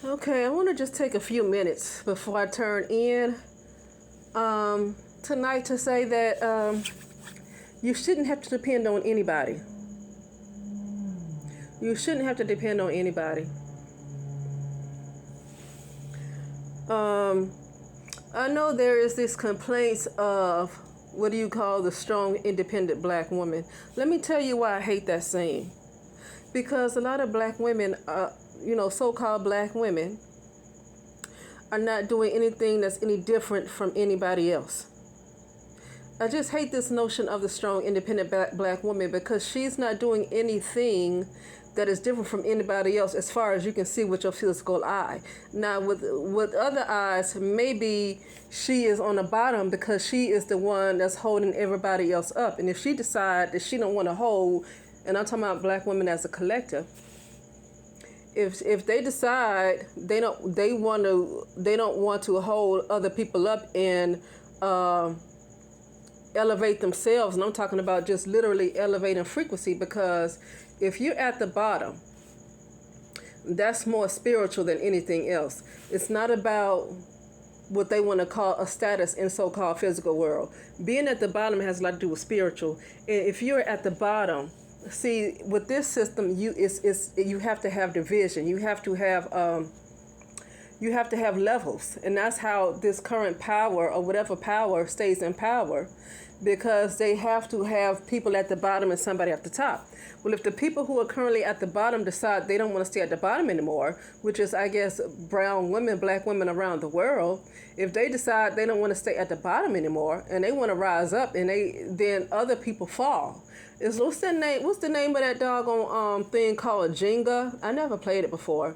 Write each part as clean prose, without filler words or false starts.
Okay, I want to just take a few minutes before I turn in tonight to say that you shouldn't have to depend on anybody. You shouldn't have to depend on anybody. I know there is this complaints of what do you call the strong, independent black woman. Let me tell you why I hate that saying. Because a lot of black women, so-called black women, are not doing anything that's any different from anybody else. I just hate this notion of the strong, independent black woman because she's not doing anything that is different from anybody else as far as you can see with your physical eye. Now, with other eyes, maybe she is on the bottom because she is the one that's holding everybody else up. And if she decides that she don't want to hold, and I'm talking about black women as a collective, if they decide they don't want to hold other people up and elevate themselves, and I'm talking about just literally elevating frequency, because if you're at the bottom, that's more spiritual than anything else. It's not about what they want to call a status in so-called physical world. Being at the bottom has a lot to do with spiritual. And if you're at the bottom, see, with this system, you have to have division. You have to have levels, and that's how this current power or whatever power stays in power, because they have to have people at the bottom and somebody at the top. Well, if the people who are currently at the bottom decide they don't want to stay at the bottom anymore, which is, I guess, brown women, black women around the world, if they decide they don't want to stay at the bottom anymore and they want to rise up, and then other people fall. What's the name of that doggone thing called Jenga? I never played it before.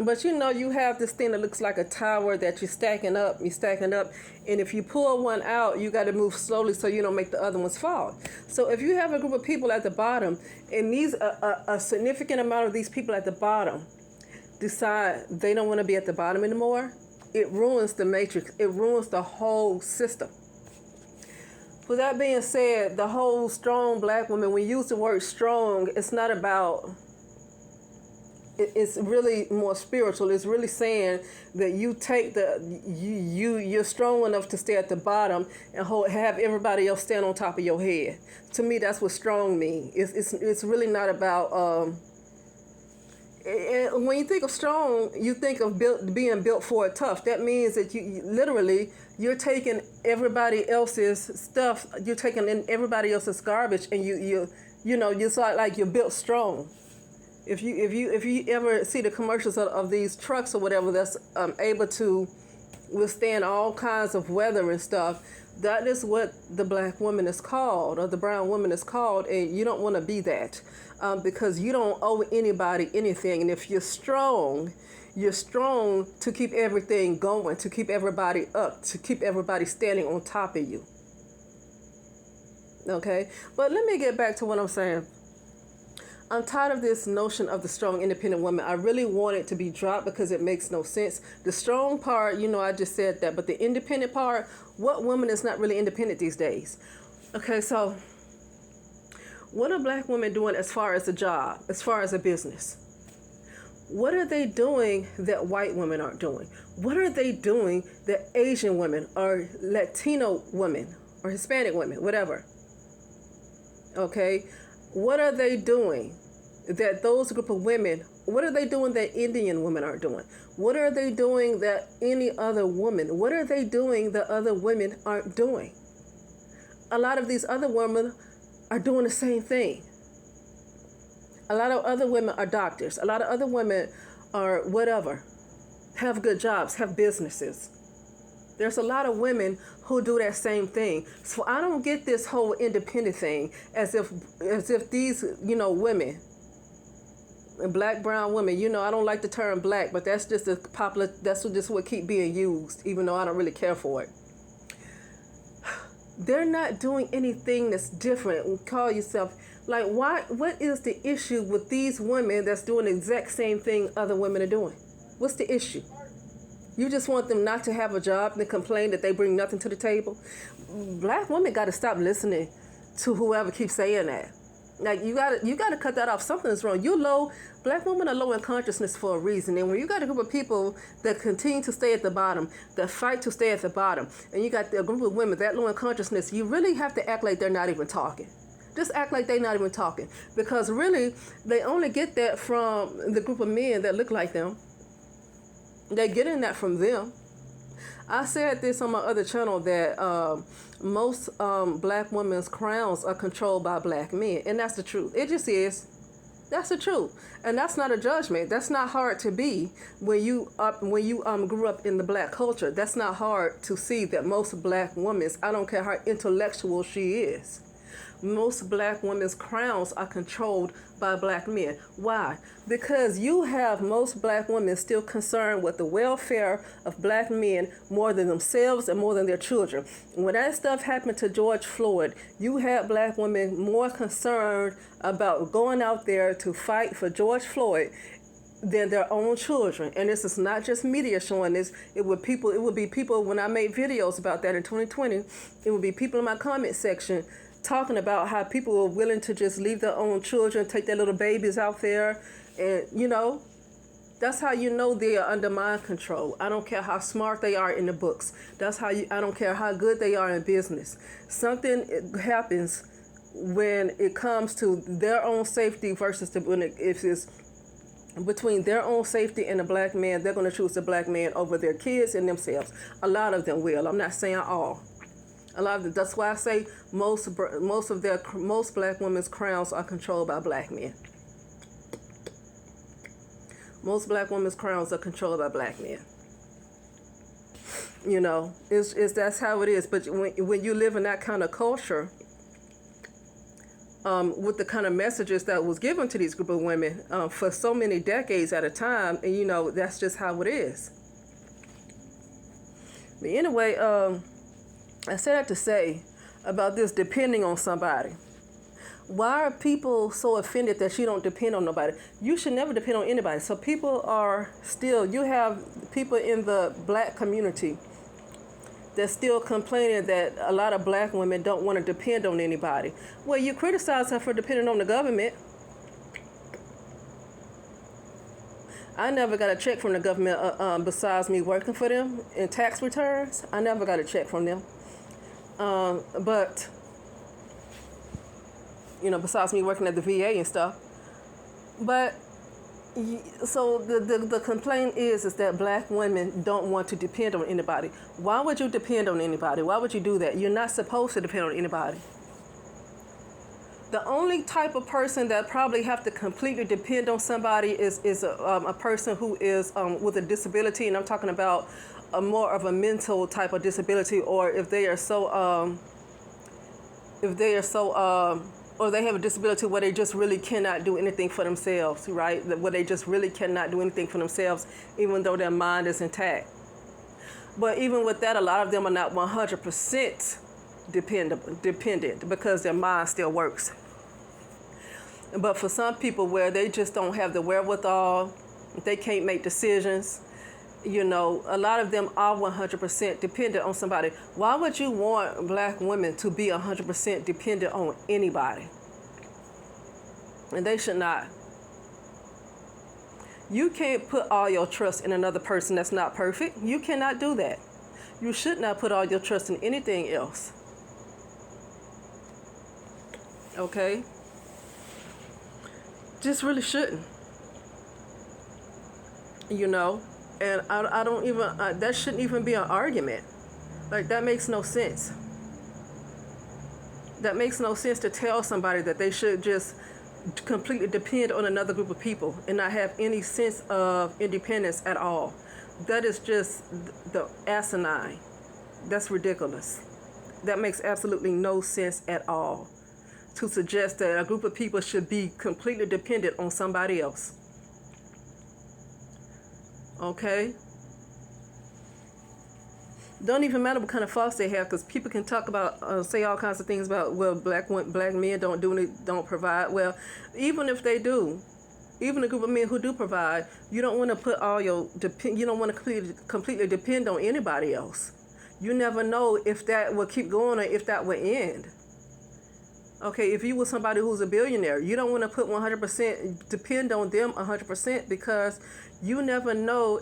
But you have this thing that looks like a tower that you're stacking up, and if you pull one out, you got to move slowly so you don't make the other ones fall. So if you have a group of people at the bottom, and a significant amount of these people at the bottom decide they don't want to be at the bottom anymore, it ruins the matrix. It ruins the whole system. With that being said, the whole strong black woman, when you use the word strong, it's not about... It's really more spiritual. It's really saying that you take you're strong enough to stay at the bottom and have everybody else stand on top of your head. To me, that's what strong means. It's really not about. When you think of strong, you think of being built for it tough. That means that you're taking everybody else's stuff. You're taking in everybody else's garbage, and you like you're built strong. If you ever see the commercials of these trucks or whatever that's able to withstand all kinds of weather and stuff, that is what the black woman is called, or the brown woman is called, and you don't want to be that because you don't owe anybody anything. And if you're strong to keep everything going, to keep everybody up, to keep everybody standing on top of you. Okay, but let me get back to what I'm saying. I'm tired of this notion of the strong, independent woman. I really want it to be dropped because it makes no sense. The strong part, I just said that. But the independent part, what woman is not really independent these days? Okay, so what are black women doing as far as a job, as far as a business? What are they doing that white women aren't doing? What are they doing that Asian women or Latino women or Hispanic women, whatever? Okay. What are they doing that those group of women, what are they doing that Indian women aren't doing? What are they doing that any other woman, what are they doing that other women aren't doing? A lot of these other women are doing the same thing. A lot of other women are doctors. A lot of other women are whatever, have good jobs, have businesses. There's a lot of women who do that same thing. So I don't get this whole independent thing as if these, women, black, brown women, I don't like the term black, but that's just that's just what keep being used, even though I don't really care for it. They're not doing anything that's different. Call yourself, like, what is the issue with these women that's doing the exact same thing other women are doing? What's the issue? You just want them not to have a job and complain that they bring nothing to the table? Black women got to stop listening to whoever keeps saying that. Like you gotta cut that off. Something is wrong. You low. Black women are low in consciousness for a reason. And when you got a group of people that continue to stay at the bottom, that fight to stay at the bottom, and you got a group of women that low in consciousness, you really have to act like they're not even talking. Just act like they're not even talking. Because really, they only get that from the group of men that look like them. They're getting that from them. I said this on my other channel that most black women's crowns are controlled by black men, and that's the truth. It just is. That's the truth, and that's not a judgment. That's not hard to be when you grew up in the black culture. That's not hard to see that most black women, I don't care how intellectual she is, most black women's crowns are controlled by black men. Why? Because you have most black women still concerned with the welfare of black men more than themselves and more than their children. When that stuff happened to George Floyd, you had black women more concerned about going out there to fight for George Floyd than their own children. And this is not just media showing this. It would be people, when I made videos about that in 2020, it would be people in my comment section talking about how people are willing to just leave their own children, take their little babies out there. And, that's how you know they are under mind control. I don't care how smart they are in the books. I don't care how good they are in business. Something happens when it comes to their own safety versus if it's between their own safety and a black man, they're going to choose the black man over their kids and themselves. A lot of them will. I'm not saying all. A lot of them. That's why I say most black women's crowns are controlled by black men. Most black women's crowns are controlled by black men. That's how it is. But when you live in that kind of culture, with the kind of messages that was given to these group of women for so many decades at a time, and that's just how it is. But anyway, I said that to say about this depending on somebody. Why are people so offended that you don't depend on nobody? You should never depend on anybody. So you have people in the black community that's still complaining that a lot of black women don't want to depend on anybody. Well, you criticize her for depending on the government. I never got a check from the government besides me working for them in tax returns. I never got a check from them. But besides me working at the VA and stuff. But so the complaint is that black women don't want to depend on anybody. Why would you depend on anybody? Why would you do that? You're not supposed to depend on anybody. The only type of person that probably have to completely depend on somebody is a person who is with a disability, and I'm talking about more of a mental type of disability, or if they are so or they have a disability where they just really cannot do anything for themselves, right? Where they just really cannot do anything for themselves, even though their mind is intact. But even with that, a lot of them are not 100% dependent because their mind still works. But for some people where they just don't have the wherewithal, they can't make decisions, a lot of them are 100% dependent on somebody. Why would you want black women to be 100% dependent on anybody? And they should not. You can't put all your trust in another person that's not perfect. You cannot do that. You should not put all your trust in anything else. Okay? Just really shouldn't. And I don't even, that shouldn't even be an argument. Like, that makes no sense. That makes no sense to tell somebody that they should just completely depend on another group of people and not have any sense of independence at all. That is just the asinine. That's ridiculous. That makes absolutely no sense at all. To suggest that a group of people should be completely dependent on somebody else. Okay? Don't even matter what kind of thoughts they have, because people can talk about, say all kinds of things about, well, black men don't provide. Well, even if they do, even a group of men who do provide, you don't want to put you don't want to completely depend on anybody else. You never know if that will keep going or if that will end. Okay, if you were somebody who's a billionaire, you don't want to put 100%, depend on them 100% because you never know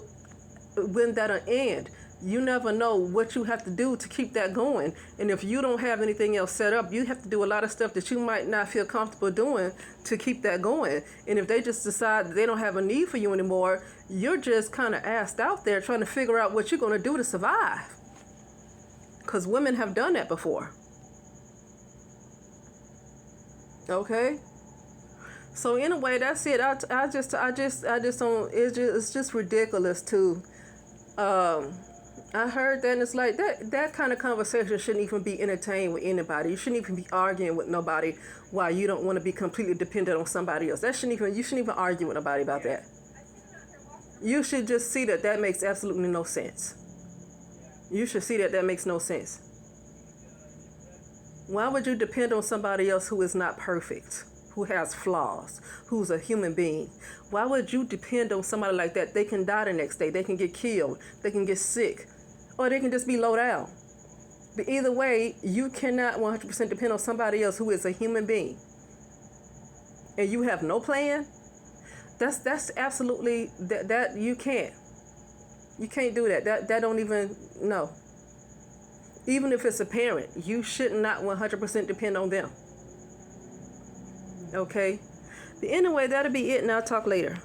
when that'll end. You never know what you have to do to keep that going. And if you don't have anything else set up, you have to do a lot of stuff that you might not feel comfortable doing to keep that going. And if they just decide that they don't have a need for you anymore, you're just kind of asked out there trying to figure out what you're going to do to survive. Because women have done that before. Okay? So anyway, that's it. I just don't. It's just ridiculous to. I heard that, and it's like that kind of conversation shouldn't even be entertained with anybody. You shouldn't even be arguing with nobody while you don't want to be completely dependent on somebody else. You shouldn't even argue with nobody about that. You should just see that makes absolutely no sense. You should see that makes no sense. Why would you depend on somebody else who is not perfect, who has flaws, who's a human being? Why would you depend on somebody like that? They can die the next day. They can get killed. They can get sick. Or they can just be low down. But either way, you cannot 100% depend on somebody else who is a human being. And you have no plan? That's absolutely, that you can't. You can't do that. That don't even, no. Even if it's a parent, you should not 100% depend on them. Okay? But anyway, that'll be it, and I'll talk later.